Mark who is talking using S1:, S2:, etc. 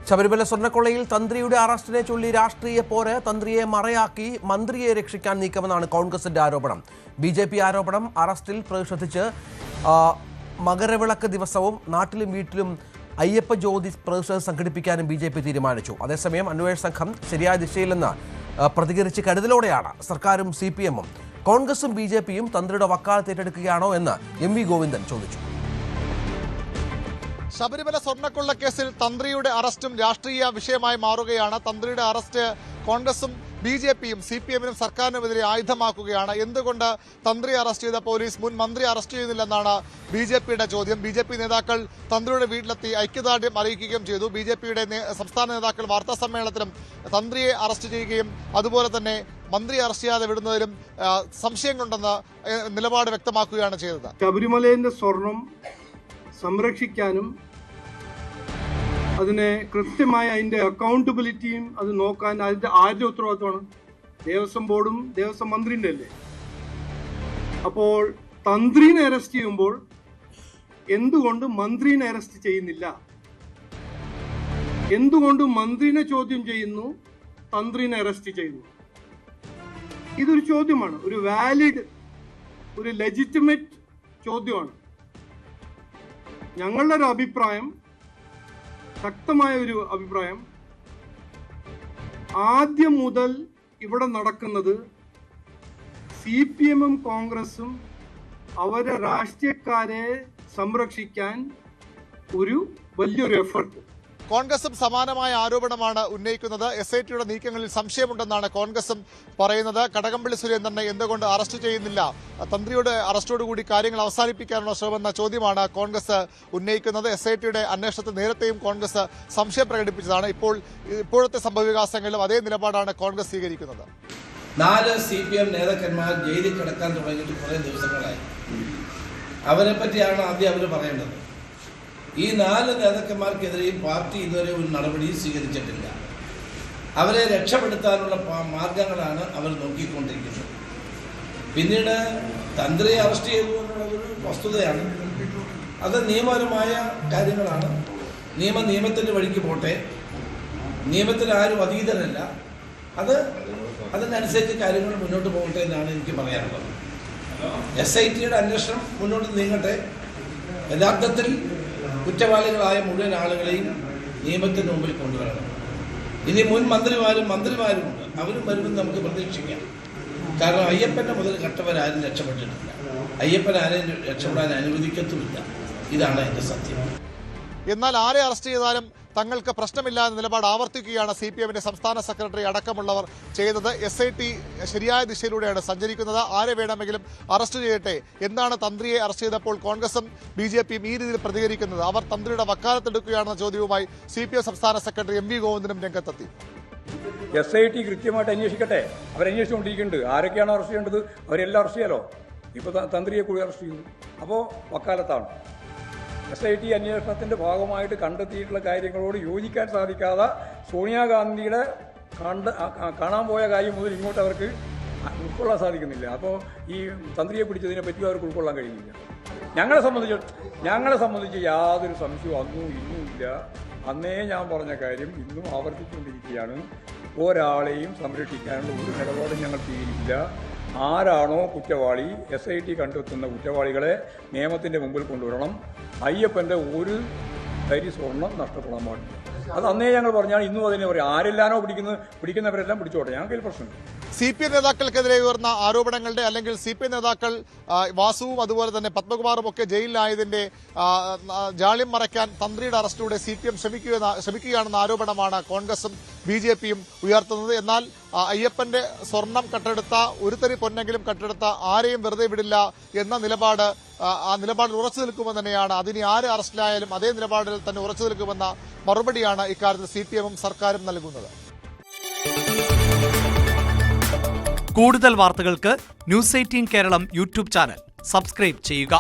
S1: ശബരിമല സ്വർണ്ണക്കൊള്ളയിൽ തന്ത്രിയുടെ അറസ്റ്റിനെ ചൊല്ലി രാഷ്ട്രീയ പോര്, തന്ത്രിയെ മറയാക്കി മന്ത്രിയെ രക്ഷിക്കാൻ നീക്കമെന്നാണ് കോൺഗ്രസിന്റെ ആരോപണം. ബി.ജെ.പി. ആരോപണം അറസ്റ്റിൽ പ്രതിഷേധിച്ച് മകരവിളക്ക് ദിവസവും നാട്ടിലും വീട്ടിലും അയ്യപ്പ ജ്യോതി പ്രതിഷേധം സംഘടിപ്പിക്കാനും ബി.ജെ.പി. തീരുമാനിച്ചു. അതേസമയം അന്വേഷണ സംഘം ശരിയായ ദിശയിലെന്ന് പ്രതികരിച്ച് കരുതലോടെയാണ് സർക്കാരും CPM-ഉം. കോൺഗ്രസും ബി.ജെ.പിയും തന്ത്രിയുടെ വക്കാലത്ത് ഏറ്റെടുക്കുകയാണോ എന്ന് എം.വി. ഗോവിന്ദൻ ചോദിച്ചു.
S2: ശബരിമല സ്വർണ്ണക്കൊള്ളക്കേസിൽ തന്ത്രിയുടെ അറസ്റ്റും രാഷ്ട്രീയ വിഷയമായി മാറുകയാണ്. തന്ത്രിയുടെ അറസ്റ്റ് കോൺഗ്രസും ബി.ജെ.പിയും CPM-നും സർക്കാരിനുമെതിരെ ആയുധമാക്കുകയാണ്. എന്തുകൊണ്ട് തന്ത്രി അറസ്റ്റ് ചെയ്ത പോലീസ് മുൻ മന്ത്രി അറസ്റ്റ് ചെയ്യുന്നില്ലെന്നാണ് ബി.ജെ.പിയുടെ ചോദ്യം. ബി.ജെ.പി. നേതാക്കൾ തന്ത്രിയുടെ വീട്ടിലെത്തി ഐക്യദാർഢ്യം അറിയിക്കുകയും ചെയ്തു. ബി.ജെ.പിയുടെ സംസ്ഥാന നേതാക്കൾ വാർത്താ സമ്മേളനത്തിലും തന്ത്രിയെ അറസ്റ്റ് ചെയ്യുകയും അതുപോലെ തന്നെ മന്ത്രി അറസ്റ്റ് ചെയ്യാതെ വിടുന്നതിലും സംശയങ്ങളുണ്ടെന്ന് നിലപാട് വ്യക്തമാക്കുകയാണ് ചെയ്തത്.
S3: ശബരിമലയുടെ സ്വർണം സംരക്ഷിക്കാനും അതിനെ കൃത്യമായ അതിൻ്റെ അക്കൗണ്ടബിലിറ്റിയും അത് നോക്കാൻ അതിൻ്റെ ആരുടെ ഉത്തരവാദിത്വമാണ്? ദേവസ്വം ബോർഡും ദേവസ്വം മന്ത്രിൻ്റെ അല്ലേ? അപ്പോൾ തന്ത്രീനെ അറസ്റ്റ് ചെയ്യുമ്പോൾ എന്തുകൊണ്ട് മന്ത്രിനെ അറസ്റ്റ് ചെയ്യുന്നില്ല? എന്തുകൊണ്ട് മന്ത്രിനെ ചോദ്യം ചെയ്യുന്നു, തന്ത്രീനെ അറസ്റ്റ് ചെയ്യുന്നു? ഇതൊരു ചോദ്യമാണ്, ഒരു വാലിഡ്, ഒരു ലെജിറ്റിമേറ്റ് ചോദ്യമാണ്. ഞങ്ങളുടെ ഒരു അഭിപ്രായം, ശക്തമായ ഒരു അഭിപ്രായം, ആദ്യം മുതൽ ഇവിടെ നടക്കുന്നത് CPM-ഉം കോൺഗ്രസും അവരെ രാഷ്ട്രീയക്കാരെ സംരക്ഷിക്കാൻ ഒരു വലിയൊരു എഫർട്ട്.
S2: കോൺഗ്രസും സമാനമായ ആരോപണമാണ് ഉന്നയിക്കുന്നത്. SITയുടെ നീക്കങ്ങളിൽ സംശയമുണ്ടെന്നാണ് കോൺഗ്രസും പറയുന്നത്. കടകംപള്ളി സുരേന്ദ്രനെ എന്തുകൊണ്ട് അറസ്റ്റ് ചെയ്യുന്നില്ല, തന്ത്രിയുടെ അറസ്റ്റോടുകൂടി കാര്യങ്ങൾ അവസാനിപ്പിക്കാനുള്ള ശ്രമമെന്ന ചോദ്യമാണ് കോൺഗ്രസ് ഉന്നയിക്കുന്നത്. SITയുടെ അന്വേഷണത്തിൽ നേരത്തെയും കോൺഗ്രസ് സംശയം പ്രകടിപ്പിച്ചതാണ്. ഇപ്പോഴത്തെ സംഭവവികാസങ്ങളിലും അതേ നിലപാടാണ് കോൺഗ്രസ് സ്വീകരിക്കുന്നത്.
S4: 4 CPM നേതാക്കന്മാർ ജയിലിൽ കിടക്കാൻ തുടങ്ങിയിട്ട് കുറേ ദിവസങ്ങളായി. അവരെ പറ്റിയാണ് ആദ്യം അവർ പറയേണ്ടത്. ഈ 4 നേതാക്കന്മാർക്കെതിരെയും പാർട്ടി ഇതുവരെ ഒരു നടപടിയും സ്വീകരിച്ചിട്ടില്ല. അവരെ രക്ഷപ്പെടുത്താനുള്ള മാർഗങ്ങളാണ് അവർ നോക്കിക്കൊണ്ടിരിക്കുന്നത്. പിന്നീട് തന്ത്രിയെ അറസ്റ്റ് ചെയ്തു എന്നുള്ളതൊരു വസ്തുതയാണ്. അത് നിയമപരമായ കാര്യങ്ങളാണ്. നിയമത്തിൻ്റെ വഴിക്ക് പോട്ടെ. നിയമത്തിൽ ആരും അതീതരല്ല. അതിനനുസരിച്ച് കാര്യങ്ങൾ മുന്നോട്ട് പോകട്ടെ എന്നാണ് എനിക്ക് പറയാനുള്ളത്. SITയുടെ അന്വേഷണം മുന്നോട്ട് നീങ്ങട്ടെ. യഥാർത്ഥത്തിൽ കുറ്റവാളികളായ മുഴുവൻ ആളുകളെയും നിയമത്തിന് മുമ്പിൽ കൊണ്ടുവരണം. ഇനി മുൻ മന്ത്രിമാരുമുണ്ട്, അവരും വരുമെന്ന് നമുക്ക് പ്രതീക്ഷിക്കാം. കാരണം അയ്യപ്പൻ്റെ മുതൽ കട്ടവരാരും രക്ഷപ്പെട്ടിട്ടില്ല. അയ്യപ്പൻ ആരെയും രക്ഷപ്പെടാൻ അനുവദിക്കത്തുമില്ല. ഇതാണ് എൻ്റെ സത്യം.
S2: എന്നാൽ ആരെ അറസ്റ്റ് ചെയ്താലും തങ്ങൾക്ക് പ്രശ്നമില്ല എന്ന നിലപാട് ആവർത്തിക്കുകയാണ് CPM-ന്റെ സംസ്ഥാന സെക്രട്ടറി അടക്കമുള്ളവർ ചെയ്തത്. SIT ശരിയായ ദിശയിലൂടെയാണ് സഞ്ചരിക്കുന്നത്. ആരെ വേണമെങ്കിലും അറസ്റ്റ് ചെയ്യട്ടെ എന്നാണ് തന്ത്രിയെ അറസ്റ്റ് ചെയ്തപ്പോൾ കോൺഗ്രസും ബി.ജെ.പിയും ഈ രീതിയിൽ പ്രതികരിക്കുന്നത്. അവർ തന്ത്രിയുടെ വക്കാലത്തെടുക്കുകയാണെന്ന ചോദ്യവുമായി CPM സംസ്ഥാന സെക്രട്ടറി M.V. ഗോവിന്ദനും രംഗത്തെത്തി.
S5: SIT കൃത്യമായിട്ട് അന്വേഷിക്കട്ടെ. അവരന്വേഷിച്ചുകൊണ്ടിരിക്കുന്നുണ്ട്. ആരൊക്കെയാണ് അറസ്റ്റ് ചെയ്യേണ്ടത് അവരെല്ലാം അറസ്റ്റ് ചെയ്യാലോ. ഇപ്പോൾ തന്ത്രിയെ കൂടി അറസ്റ്റ് ചെയ്യുന്നു. അപ്പോൾ വക്കാലത്താണ്. SIT അന്വേഷണത്തിൻ്റെ ഭാഗമായിട്ട് കണ്ടെത്തിയിട്ടുള്ള കാര്യങ്ങളോട് യോജിക്കാൻ സാധിക്കാതെ സോണിയാഗാന്ധിയുടെ കാണാൻ പോയ കാര്യം മുതൽ ഇങ്ങോട്ട് അവർക്ക് ഉൾക്കൊള്ളാൻ സാധിക്കുന്നില്ല. അപ്പോൾ ഈ തന്ത്രിയെ പിടിച്ചതിനെ പറ്റി അവർക്ക് ഉൾക്കൊള്ളാൻ കഴിയുന്നില്ല. ഞങ്ങളെ സംബന്ധിച്ച് യാതൊരു സംശയവും അന്നും ഇന്നും ഇല്ല. അന്നേ ഞാൻ പറഞ്ഞ കാര്യം ഇന്നും ആവർത്തിച്ചുകൊണ്ടിരിക്കുകയാണ്. ഒരാളെയും സംരക്ഷിക്കാനുള്ള ഒരു നിലപാടും ഞങ്ങൾ സ്വീകരിക്കില്ല. ആരാണോ കുറ്റവാളി, SIT കണ്ടെത്തുന്ന കുറ്റവാളികളെ നിയമത്തിൻ്റെ മുമ്പിൽ കൊണ്ടുവരണം. അയ്യപ്പൻ്റെ ഒരു തരി സ്വർണം നഷ്ടപ്പെടാൻ പാടില്ല. അത് അന്നേ ഞങ്ങൾ പറഞ്ഞാൽ ഇന്നും അതിനെ പറയും. ആരെല്ലാനോ പിടിക്കുന്നവരെല്ലാം പിടിച്ചോട്ടെ, ഞങ്ങൾക്ക് പ്രശ്നം.
S2: CPM നേതാക്കൾക്കെതിരെ ഉയർന്ന ആരോപണങ്ങളുടെ അല്ലെങ്കിൽ CPM നേതാക്കൾ വാസുവും അതുപോലെ തന്നെ പത്മകുമാറും ഒക്കെ ജയിലിലായതിന്റെ ജാള്യം മറയ്ക്കാൻ തന്ത്രിയുടെ അറസ്റ്റിലൂടെ CPM ശ്രമിക്കുകയാണെന്ന ആരോപണമാണ് കോൺഗ്രസും ബി.ജെ.പിയും ഉയർത്തുന്നത്. എന്നാൽ അയ്യപ്പന്റെ സ്വർണം കട്ടെടുത്ത, ഒരു തരി പൊന്നെങ്കിലും കട്ടെടുത്ത ആരെയും വെറുതെ വിടില്ല എന്ന നിലപാടിൽ ഉറച്ചു നിൽക്കുമെന്ന് തന്നെയാണ്. അതിന് ആര് അറസ്റ്റിലായാലും അതേ നിലപാടിൽ തന്നെ ഉറച്ചു നിൽക്കുമെന്ന മറുപടിയാണ് ഇക്കാര്യത്തിൽ CPM-ഉം സർക്കാരും നൽകുന്നത്.
S6: കൂടുതൽ വാർത്തകൾക്ക് News 18 Keralam YouTube channel subscribe ചെയ്യുക.